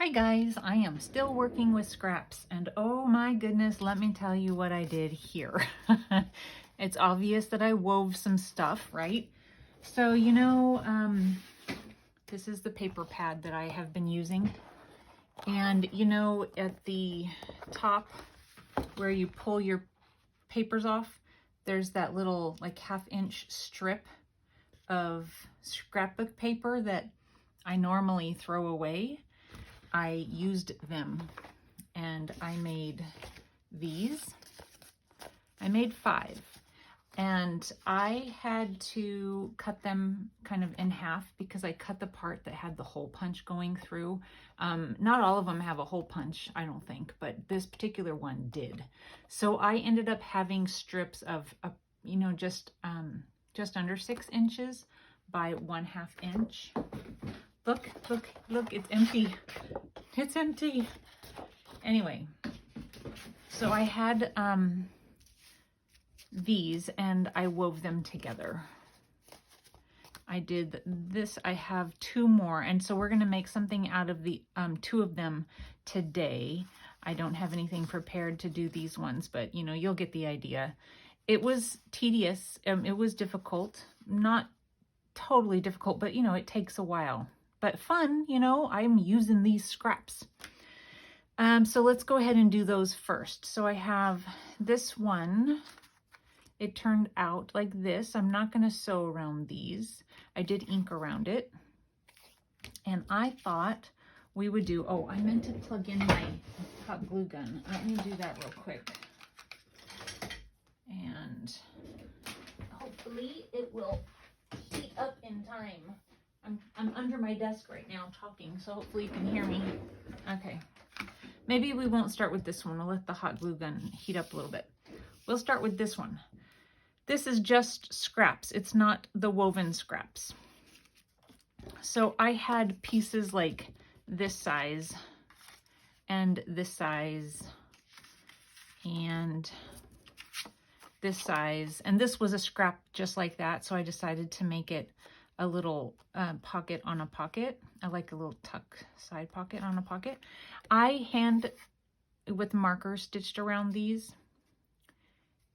Hi guys, I am still working with scraps and oh my goodness, let me tell you what I did here. It's obvious that I wove some stuff, right? So, this is the paper pad that I have been using. And at the top where you pull your papers off, there's that little like 1/2 inch strip of scrapbook paper that I normally throw away. I used them and I made these. I made 5 and I had to cut them kind of in half because I cut the part that had the hole punch going through. Not all of them have a hole punch, I don't think, but this particular one did. So I ended up having strips of, just under 6 inches by 1/2 inch. Look, it's empty. It's empty. Anyway, so I had these and I wove them together. I did this. I have 2 more, and so we're going to make something out of the 2 of them today. I don't have anything prepared to do these ones, but you'll get the idea. It was tedious. It was difficult. Not totally difficult, but it takes a while. But fun, I'm using these scraps. So let's go ahead and do those first. So I have this one. It turned out like this. I'm not going to sew around these. I did ink around it. And I thought we would do, oh, I meant to plug in my hot glue gun. Let me do that real quick. And hopefully it will heat up in time. I'm under my desk right now talking, so hopefully you can hear me. Okay. Maybe we won't start with this one. We'll let the hot glue gun heat up a little bit. We'll start with this one. This is just scraps. It's not the woven scraps. So I had pieces like this size and this size and this size. And this was a scrap just like that, so I decided to make it a little pocket on a pocket. I like a little tuck side pocket on a pocket. I hand with marker stitched around these,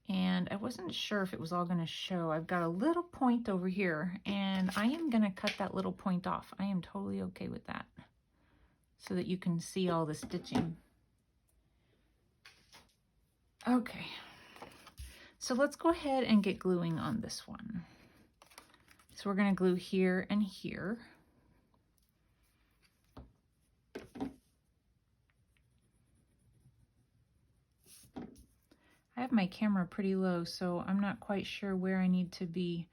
and I wasn't sure if it was all going to show. I've got a little point over here, and I am going to cut that little point off. I am totally okay with that, so that you can see all the stitching. Okay, so let's go ahead and get gluing on this one. So we're going to glue here and here. I have my camera pretty low, so I'm not quite sure where I need to be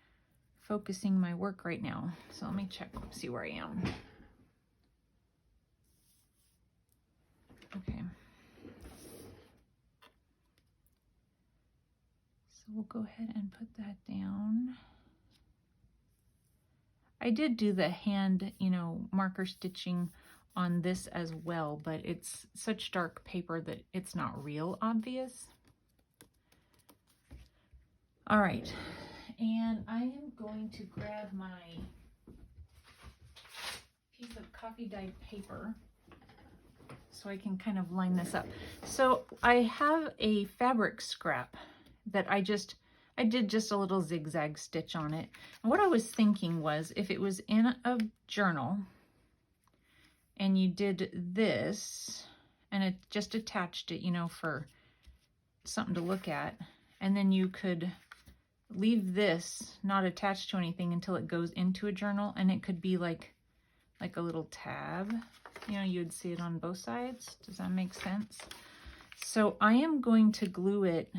focusing my work right now. So let me check, see where I am. Okay. So we'll go ahead and put that down. I did do the hand, marker stitching on this as well, but it's such dark paper that it's not real obvious. All right, and I am going to grab my piece of coffee dyed paper so I can kind of line this up. So I have a fabric scrap that I did just a little zigzag stitch on it. And what I was thinking was, if it was in a journal and you did this and it just attached it, for something to look at, and then you could leave this not attached to anything until it goes into a journal, and it could be like a little tab. You would see it on both sides. Does that make sense? So I am going to glue it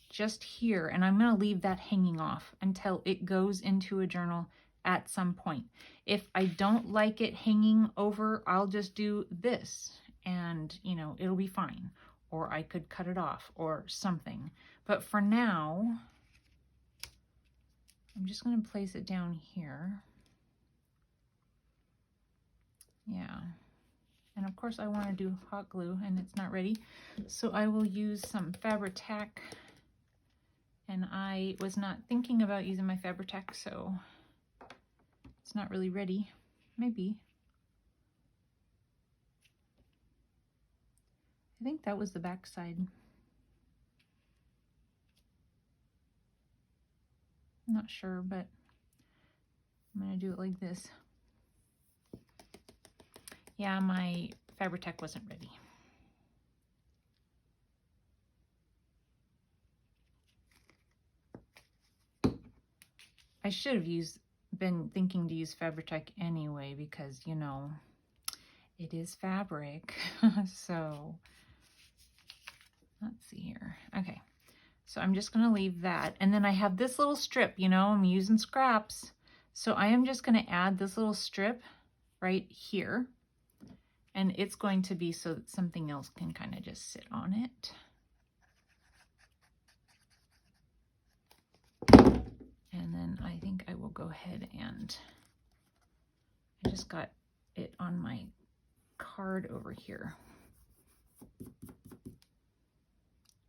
just here, and I'm going to leave that hanging off until it goes into a journal at some point. If I don't like it hanging over, I'll just do this and it'll be fine, or I could cut it off or something. But for now, I'm just going to place it down here. Yeah. And of course I want to do hot glue and it's not ready, so I will use some Fabri-Tac. And I was not thinking about using my Fabri-Tac, so it's not really ready. Maybe. I think that was the back side. I'm not sure, but I'm gonna do it like this. Yeah, my Fabri-Tac wasn't ready. I should have been thinking to use Fabri-Tac anyway, because, you know, it is fabric. So let's see here. Okay, so I'm just gonna leave that. And then I have this little strip, you know, I'm using scraps. So I am just gonna add this little strip right here. And it's going to be so that something else can kind of just sit on it. And then I think I will go ahead and I just got it on my card over here.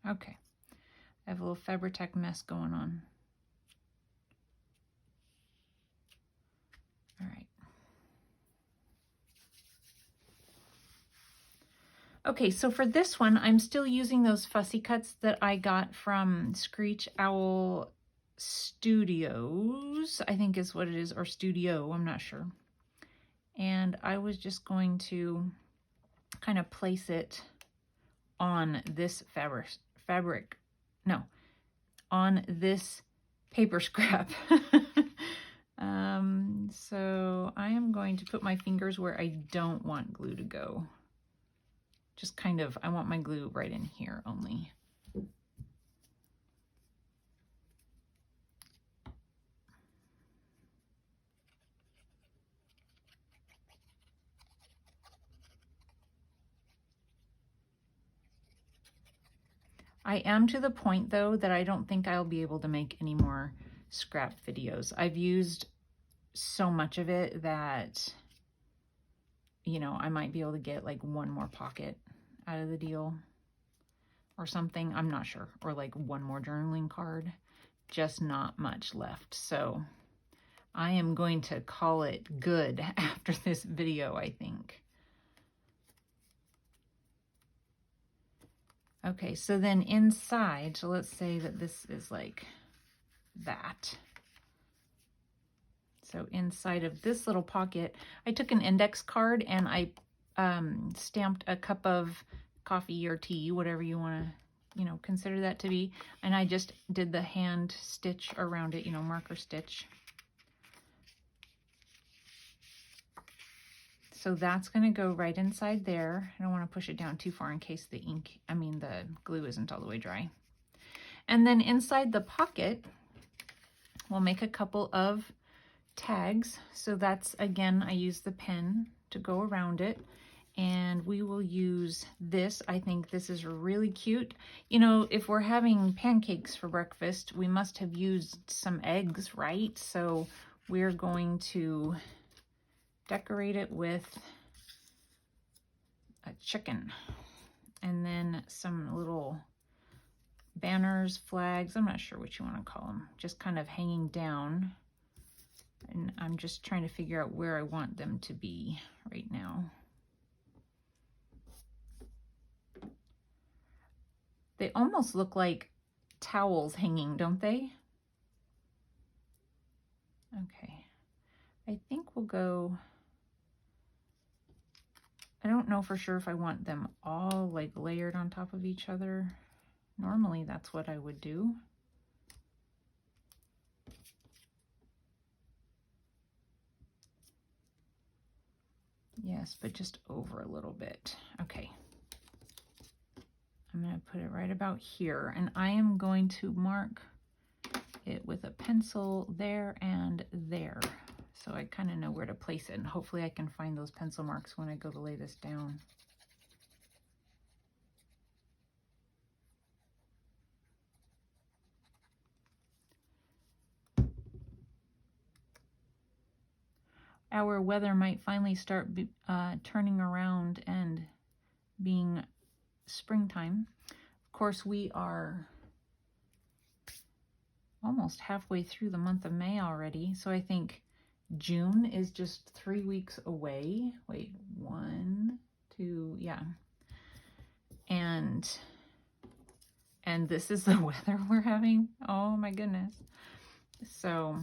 Okay, I have a little Fabri-Tac mess going on. All right. Okay, so for this one, I'm still using those fussy cuts that I got from Screech Owl Studios, I think is what it is, or Studio, I'm not sure. And I was just going to kind of place it on this on this paper scrap. So I am going to put my fingers where I don't want glue to go. Just kind of, I want my glue right in here only. I am to the point though that I don't think I'll be able to make any more scrap videos. I've used so much of it that, you know, I might be able to get like one more pocket out of the deal or something. I'm not sure. Or like one more journaling card. Just not much left. So I am going to call it good after this video, I think. Okay, so then inside, so let's say that this is like that. So inside of this little pocket, I took an index card and I stamped a cup of coffee or tea, whatever you want to, you know, consider that to be. And I just did the hand stitch around it, you know, marker stitch. So that's going to go right inside there. I don't want to push it down too far in case the glue isn't all the way dry. And then inside the pocket, we'll make a couple of tags. So that's, again, I use the pen to go around it. And we will use this. I think this is really cute. You know, if we're having pancakes for breakfast, we must have used some eggs, right? So we're going to decorate it with a chicken and then some little banners, flags, I'm not sure what you want to call them, just kind of hanging down. And I'm just trying to figure out where I want them to be right now. They almost look like towels hanging, don't they? Okay, I think we'll go, I don't know for sure if I want them all like layered on top of each other. Normally that's what I would do. Yes, but just over a little bit. Okay. I'm going to put it right about here, and I am going to mark it with a pencil there and there. So I kind of know where to place it, and hopefully I can find those pencil marks when I go to lay this down. Our weather might finally start turning around and being springtime. Of course, we are almost halfway through the month of May already, so I think June is just 3 weeks away. Wait, 1, 2, yeah. and this is the weather we're having. Oh my goodness. So,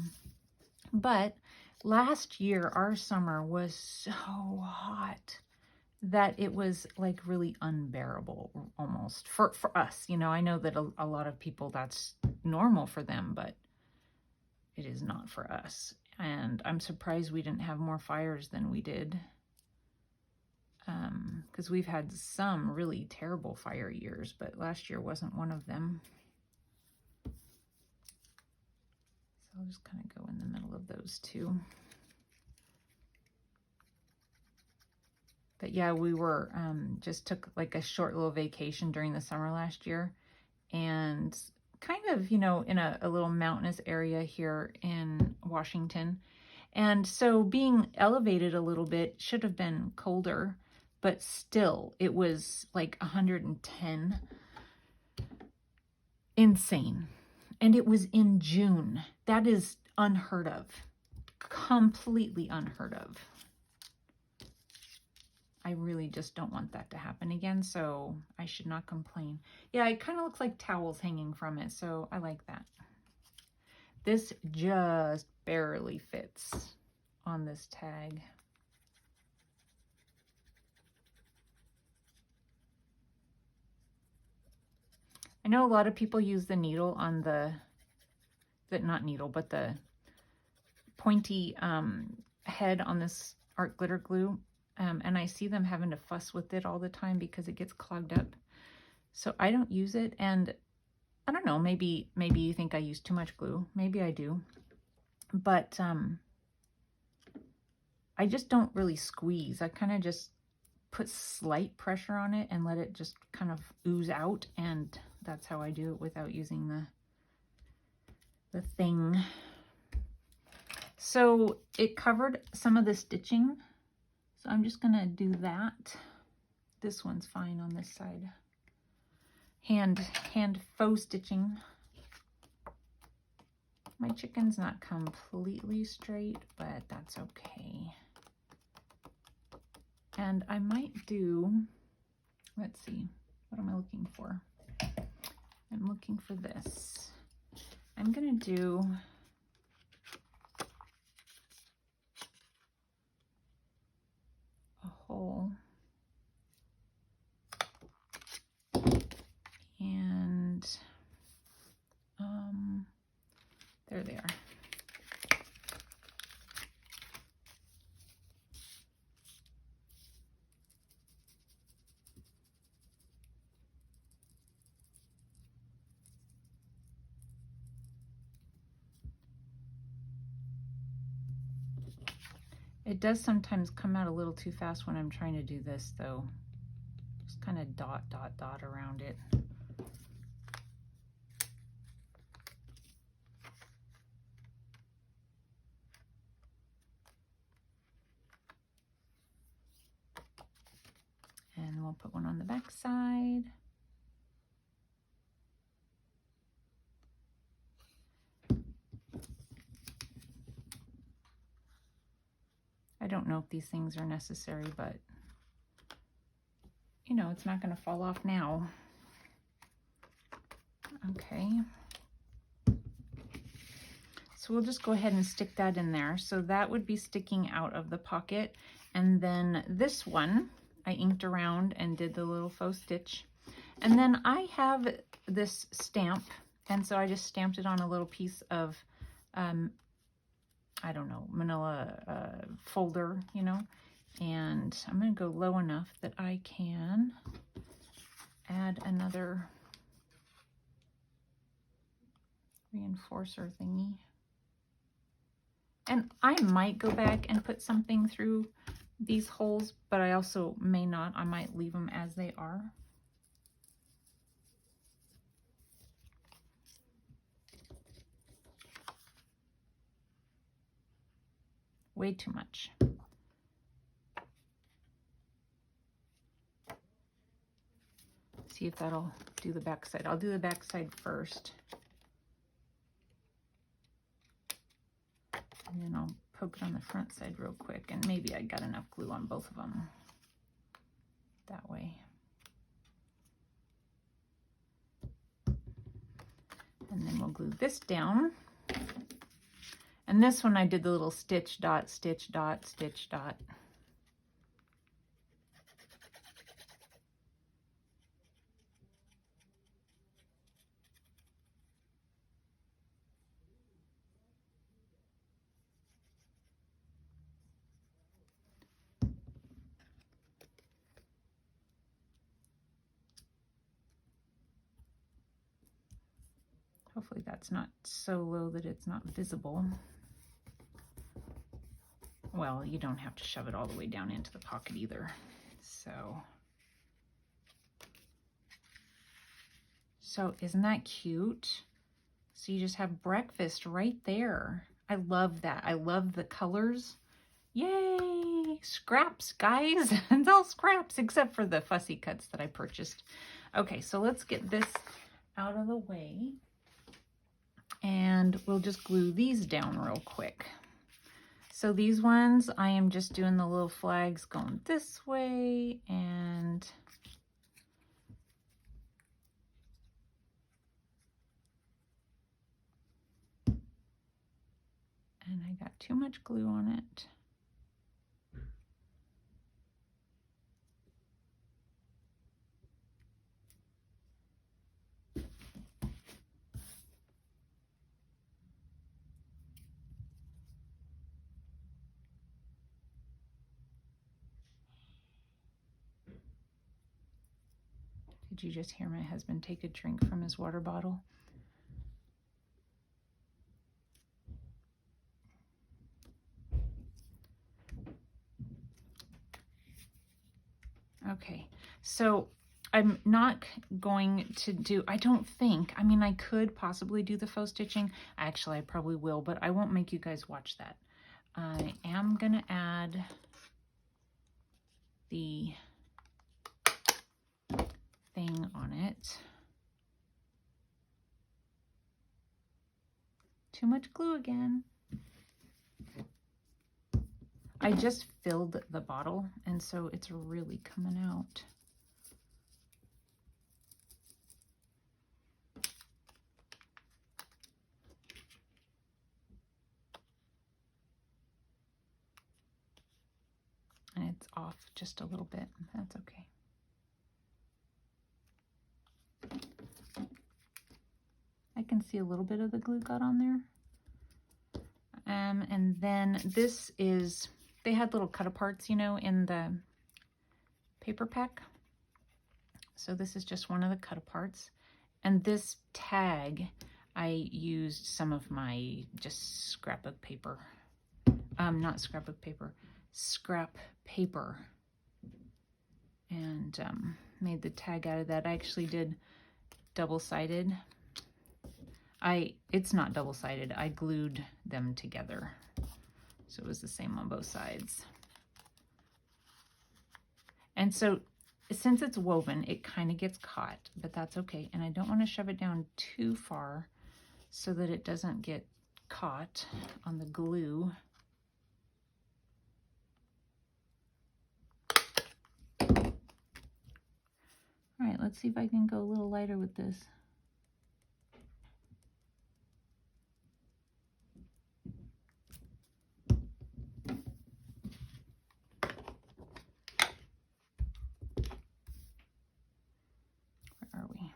but last year, our summer was so hot that it was like really unbearable almost for us. You know, I know that a lot of people, that's normal for them, but it is not for us. And I'm surprised we didn't have more fires than we did. Because we've had some really terrible fire years, but last year wasn't one of them. So I'll just kind of go in the middle of those two. But yeah, we were, just took like a short little vacation during the summer last year, and kind of, you know, in a little mountainous area here in Washington. And so being elevated a little bit, should have been colder, but still it was like 110. Insane. And it was in June. That is unheard of. Completely unheard of. I really just don't want that to happen again, so I should not complain. Yeah, it kind of looks like towels hanging from it, so I like that. This just barely fits on this tag. I know a lot of people use the needle on the not needle, but the pointy head on this art glitter glue. And I see them having to fuss with it all the time because it gets clogged up. So I don't use it. And I don't know, maybe you think I use too much glue. Maybe I do. But I just don't really squeeze. I kind of just put slight pressure on it and let it just kind of ooze out. And that's how I do it without using the thing. So it covered some of the stitching. So I'm just gonna do that. This one's fine on this side. Hand faux stitching. My chicken's not completely straight, but that's okay. And I might do, let's see, what am I looking for? I'm looking for this. I'm gonna do a hole, and there they are. It does sometimes come out a little too fast when I'm trying to do this, though. Just kind of dot, dot, dot around it. And we'll put one on the back side. I don't know if these things are necessary, but you know, it's not going to fall off now. Okay. So we'll just go ahead and stick that in there. So that would be sticking out of the pocket. And then this one, I inked around and did the little faux stitch. And then I have this stamp, and so I just stamped it on a little piece of, I don't know, manila folder, you know. And I'm going to go low enough that I can add another reinforcer thingy. And I might go back and put something through these holes, but I also may not. I might leave them as they are. Way too much. See if that'll do the back side. I'll do the back side first. And then I'll poke it on the front side real quick. And maybe I got enough glue on both of them that way. glue this down. And this one I did the little stitch, dot, stitch, dot, stitch, dot. Hopefully that's not so low that it's not visible. Well, you don't have to shove it all the way down into the pocket either. So isn't that cute? So you just have breakfast right there. I love that. I love the colors. Yay! Scraps, guys. It's all scraps except for the fussy cuts that I purchased. Okay, so let's get this out of the way. And we'll just glue these down real quick. So these ones, I am just doing the little flags going this way and I got too much glue on it. Did you just hear my husband take a drink from his water bottle? Okay, so I'm not going to do, I don't think, I mean, I could possibly do the faux stitching. Actually, I probably will, but I won't make you guys watch that. I am going to add the thing on it. Too much glue again. I just filled the bottle, and so it's really coming out. And it's off just a little bit. That's okay. I can see a little bit of the glue got on there. And then this is, they had little cut-aparts, you know, in the paper pack. So this is just one of the cut-aparts. And this tag, I used some of my just scrapbook paper. Not scrapbook paper, scrap paper. And made the tag out of that. I actually did double-sided. It's not double-sided. I glued them together. So it was the same on both sides. And so since it's woven, it kind of gets caught, but that's okay. And I don't want to shove it down too far so that it doesn't get caught on the glue. All right, let's see if I can go a little lighter with this. Where are we?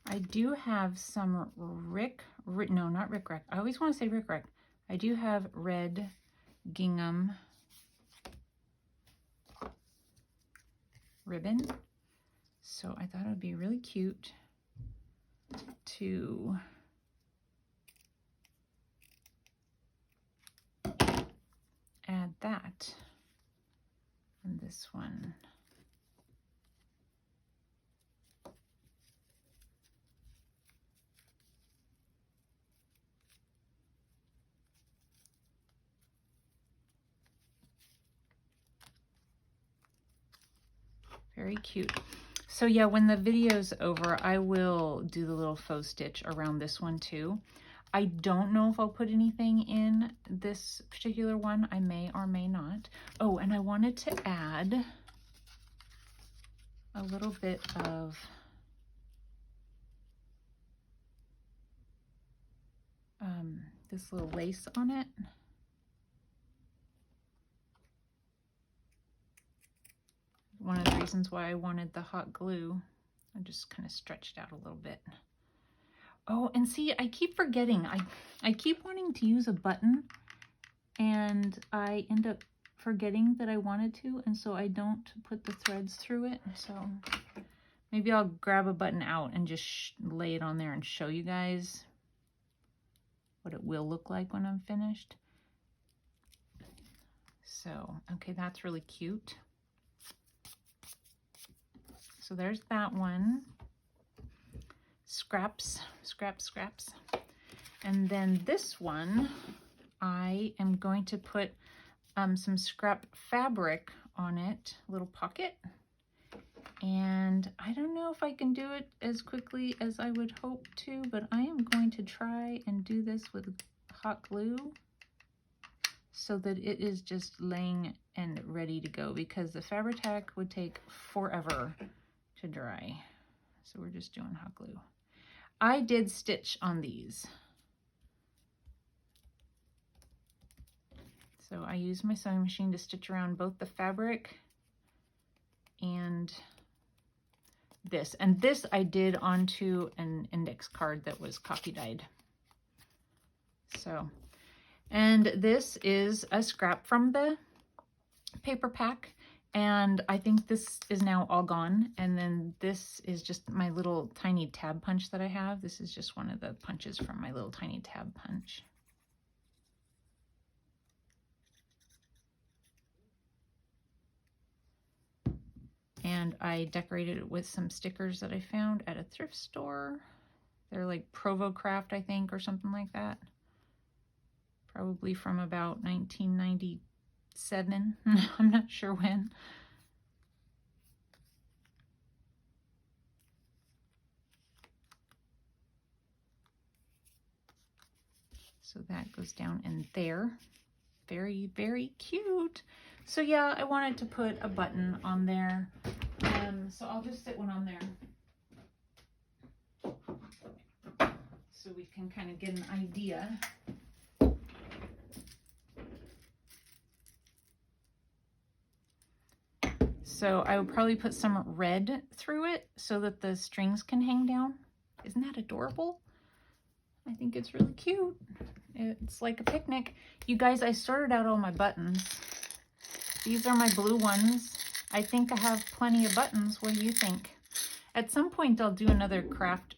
I do have some no, not Rick Rack. I always want to say Rick Rack. I do have red gingham ribbon. So I thought it would be really cute to add that on this one. Very cute. So yeah, when the video's over, I will do the little faux stitch around this one too. I don't know if I'll put anything in this particular one. I may or may not. Oh, and I wanted to add a little bit of this little lace on it. One of the reasons why I wanted the hot glue. I just kind of stretched out a little bit. Oh, and see, I keep forgetting. I keep wanting to use a button, and I end up forgetting that I wanted to, and so I don't put the threads through it. So maybe I'll grab a button out and just lay it on there and show you guys what it will look like when I'm finished. So, okay, that's really cute. So there's that one. Scraps. And then this one, I am going to put some scrap fabric on it, a little pocket. And I don't know if I can do it as quickly as I would hope to, but I am going to try and do this with hot glue so that it is just laying and ready to go, because the Fabri-Tac would take forever to dry. So we're just doing hot glue. I did stitch on these. So I used my sewing machine to stitch around both the fabric and this. And this I did onto an index card that was copy dyed. So, and this is a scrap from the paper pack. And I think this is now all gone. And then this is just my little tiny tab punch that I have. This is just one of the punches from my little tiny tab punch. And I decorated it with some stickers that I found at a thrift store. They're like Provo Craft, I think, or something like that. Probably from about 1997. I'm not sure when. So that goes down in there. Very, very cute. So yeah, I wanted to put a button on there. So I'll just sit one on there so we can kind of get an idea. So I would probably put some red through it so that the strings can hang down. Isn't that adorable? I think it's really cute. It's like a picnic. You guys, I sorted out all my buttons. These are my blue ones. I think I have plenty of buttons. What do you think? At some point, I'll do another craft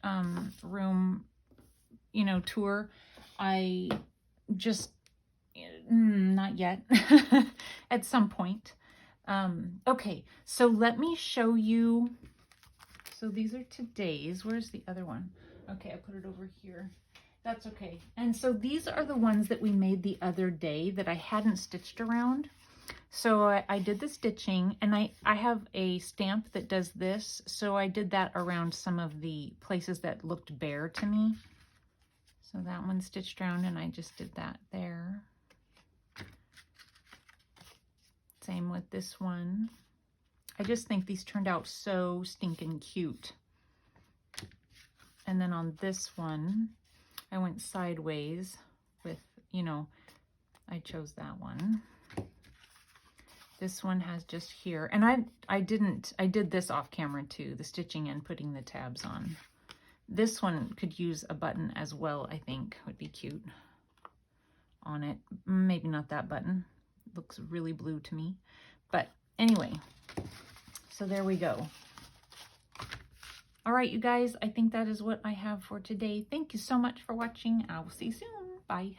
room, you know, tour. I just, not yet. At some point. Okay, so let me show you. So these are today's. Where's the other one? Okay, I put it over here. That's okay. And so these are the ones that we made the other day that I hadn't stitched around. So I did the stitching, and I have a stamp that does this. So I did that around some of the places that looked bare to me. So that one stitched around, and I just did that there. Same with this one. I just think these turned out so stinking cute. And then on this one, I went sideways with, you know, I chose that one. This one has just here, and I did this off camera too, the stitching and putting the tabs on. This one could use a button as well, I think would be cute on it. Maybe not that button. It looks really blue to me. But anyway, so there we go. All right, you guys, I think that is what I have for today. Thank you so much for watching. I will see you soon. Bye.